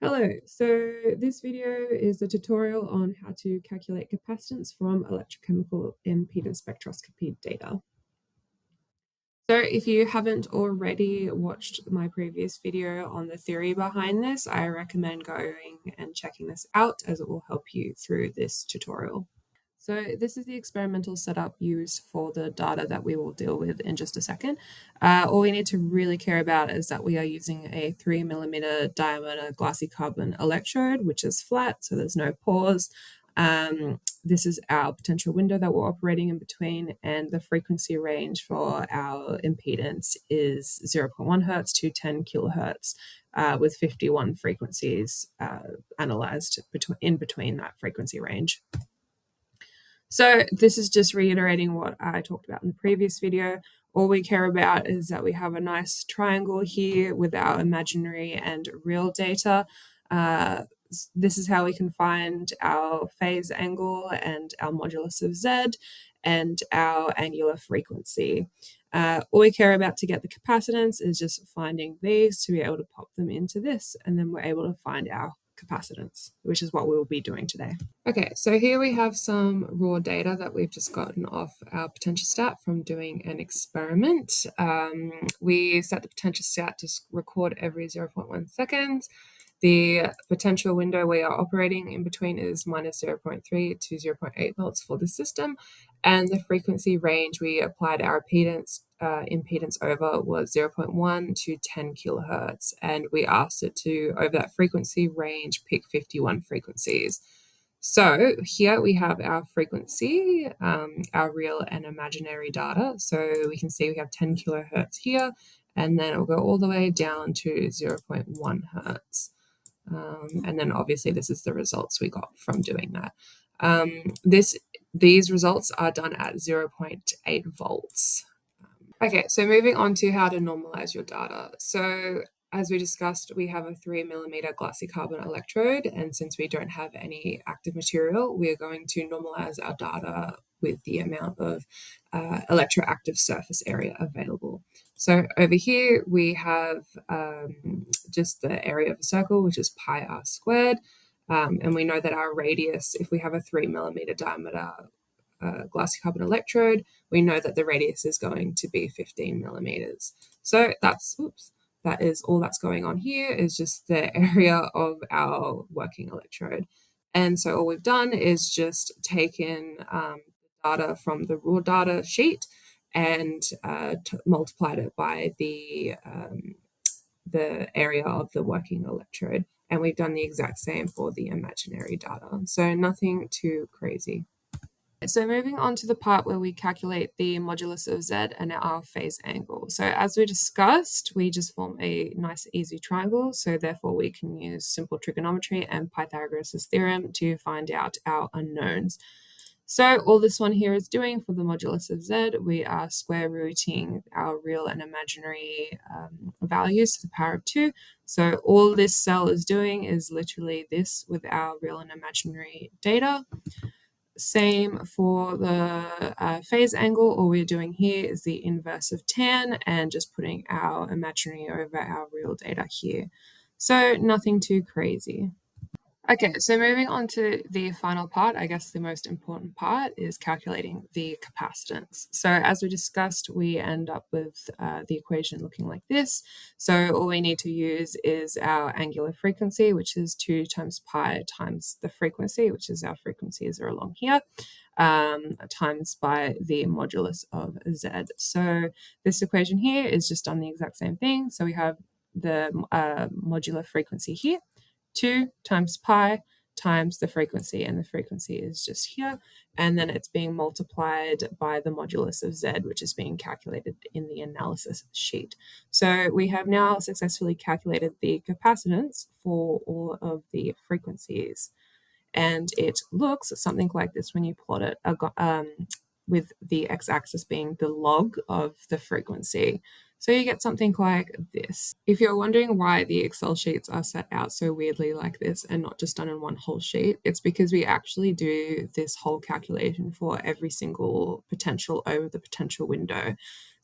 Hello, so this video is a tutorial on how to calculate capacitance from electrochemical impedance spectroscopy data. So if you haven't already watched my previous video on the theory behind this, I recommend going and checking this out as it will help you through this tutorial. So this is the experimental setup used for the data that we will deal with in just a second. All we need to really care about is that we are using a 3mm diameter glassy carbon electrode, which is flat, so there's no pores. This is our potential window that we're operating in between, and the frequency range for our impedance is 0.1 hertz to 10 kilohertz, with 51 frequencies analyzed in between that frequency range. So this is just reiterating what I talked about in the previous video. All we care about is that we have a nice triangle here with our imaginary and real data. This is how we can find our phase angle and our modulus of Z and our angular frequency. All we care about to get the capacitance is just finding these to be able to pop them into this, and then we're able to find our capacitance, which is what we will be doing today. Okay, so here we have some raw data that we've just gotten off our potentiostat from doing an experiment. We set the potentiostat to record every 0.1 seconds. The potential window we are operating in between is minus 0.3 to 0.8 volts for the system, and the frequency range we applied our impedance over was 0.1 to 10 kilohertz, and we asked it to, over that frequency range, pick 51 frequencies. So here we have our frequency, our real and imaginary data. So we can see we have 10 kilohertz here, and then it'll go all the way down to 0.1 hertz. And then obviously this is the results we got from doing that. These results are done at 0.8 volts. Okay, so moving on to how to normalize your data. So as we discussed, we have a 3mm glassy carbon electrode, and since we don't have any active material, we are going to normalize our data with the amount of electroactive surface area available. So over here we have just the area of a circle, which is pi r squared, and we know that our radius, if we have a 3mm diameter glassy carbon electrode, we know that the radius is going to be 15 millimeters. So that is all that's going on here, is just the area of our working electrode. And so all we've done is just taken data from the raw data sheet and multiplied it by the area of the working electrode. And we've done the exact same for the imaginary data. So nothing too crazy. So moving on to the part where we calculate the modulus of Z and our phase angle. So as we discussed, we just form a nice easy triangle. So therefore we can use simple trigonometry and Pythagoras' theorem to find out our unknowns. So all this one here is doing for the modulus of Z, we are square rooting our real and imaginary values to the power of 2. So all this cell is doing is literally this with our real and imaginary data. Same for the phase angle. All we're doing here is the inverse of tan and just putting our imaginary over our real data here. So nothing too crazy. Okay, so moving on to the final part, I guess the most important part is calculating the capacitance. So as we discussed, we end up with the equation looking like this. So all we need to use is our angular frequency, which is 2 times pi times the frequency, which is our frequencies are along here, times by the modulus of Z. So this equation here is just done the exact same thing. So we have the modular frequency here, 2 times pi times the frequency, and the frequency is just here, and then it's being multiplied by the modulus of Z, which is being calculated in the analysis sheet. So we have now successfully calculated the capacitance for all of the frequencies, and it looks something like this when you plot it, with the x-axis being the log of the frequency. So you get something like this. If you're wondering why the Excel sheets are set out so weirdly like this and not just done in one whole sheet, it's because we actually do this whole calculation for every single potential over the potential window.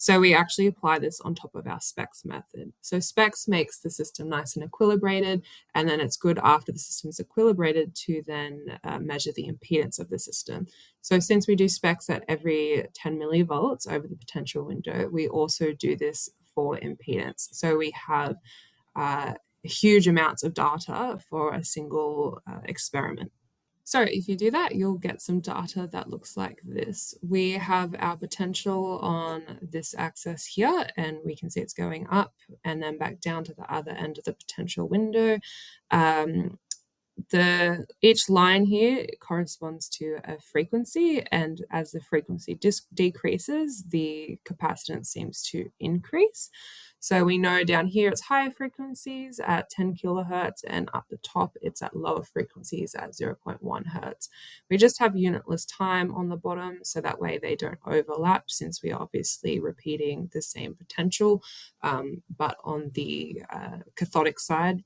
So we actually apply this on top of our SPECS method. So SPECS makes the system nice and equilibrated, and then it's good after the system's equilibrated to then measure the impedance of the system. So since we do SPECS at every 10 millivolts over the potential window, we also do this for impedance. So we have huge amounts of data for a single experiment. So if you do that, you'll get some data that looks like this. We have our potential on this axis here, and we can see it's going up and then back down to the other end of the potential window. Each line here corresponds to a frequency, and as the frequency decreases, the capacitance seems to increase. So we know down here it's higher frequencies at 10 kilohertz, and up the top it's at lower frequencies at 0.1 hertz. We just have unitless time on the bottom, so that way they don't overlap, since we are obviously repeating the same potential, but on the cathodic side.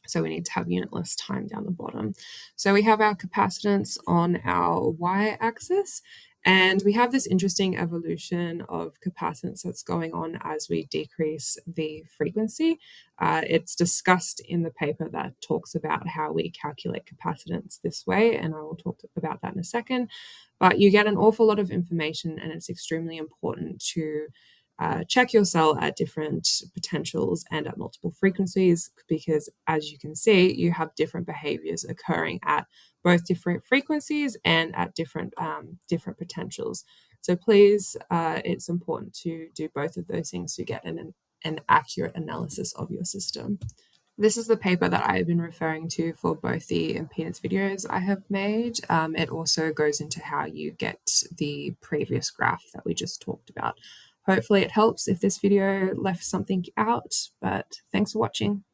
So we need to have unitless time down the bottom. So we have our capacitance on our y-axis, and we have this interesting evolution of capacitance that's going on as we decrease the frequency. It's discussed in the paper that talks about how we calculate capacitance this way, and I will talk about that in a second. But you get an awful lot of information, and it's extremely important to check your cell at different potentials and at multiple frequencies, because as you can see, you have different behaviors occurring at both different frequencies and at different potentials. So please, it's important to do both of those things to get an accurate analysis of your system. This is the paper that I've been referring to for both the impedance videos I have made. It also goes into how you get the previous graph that we just talked about. Hopefully it helps if this video left something out, but thanks for watching.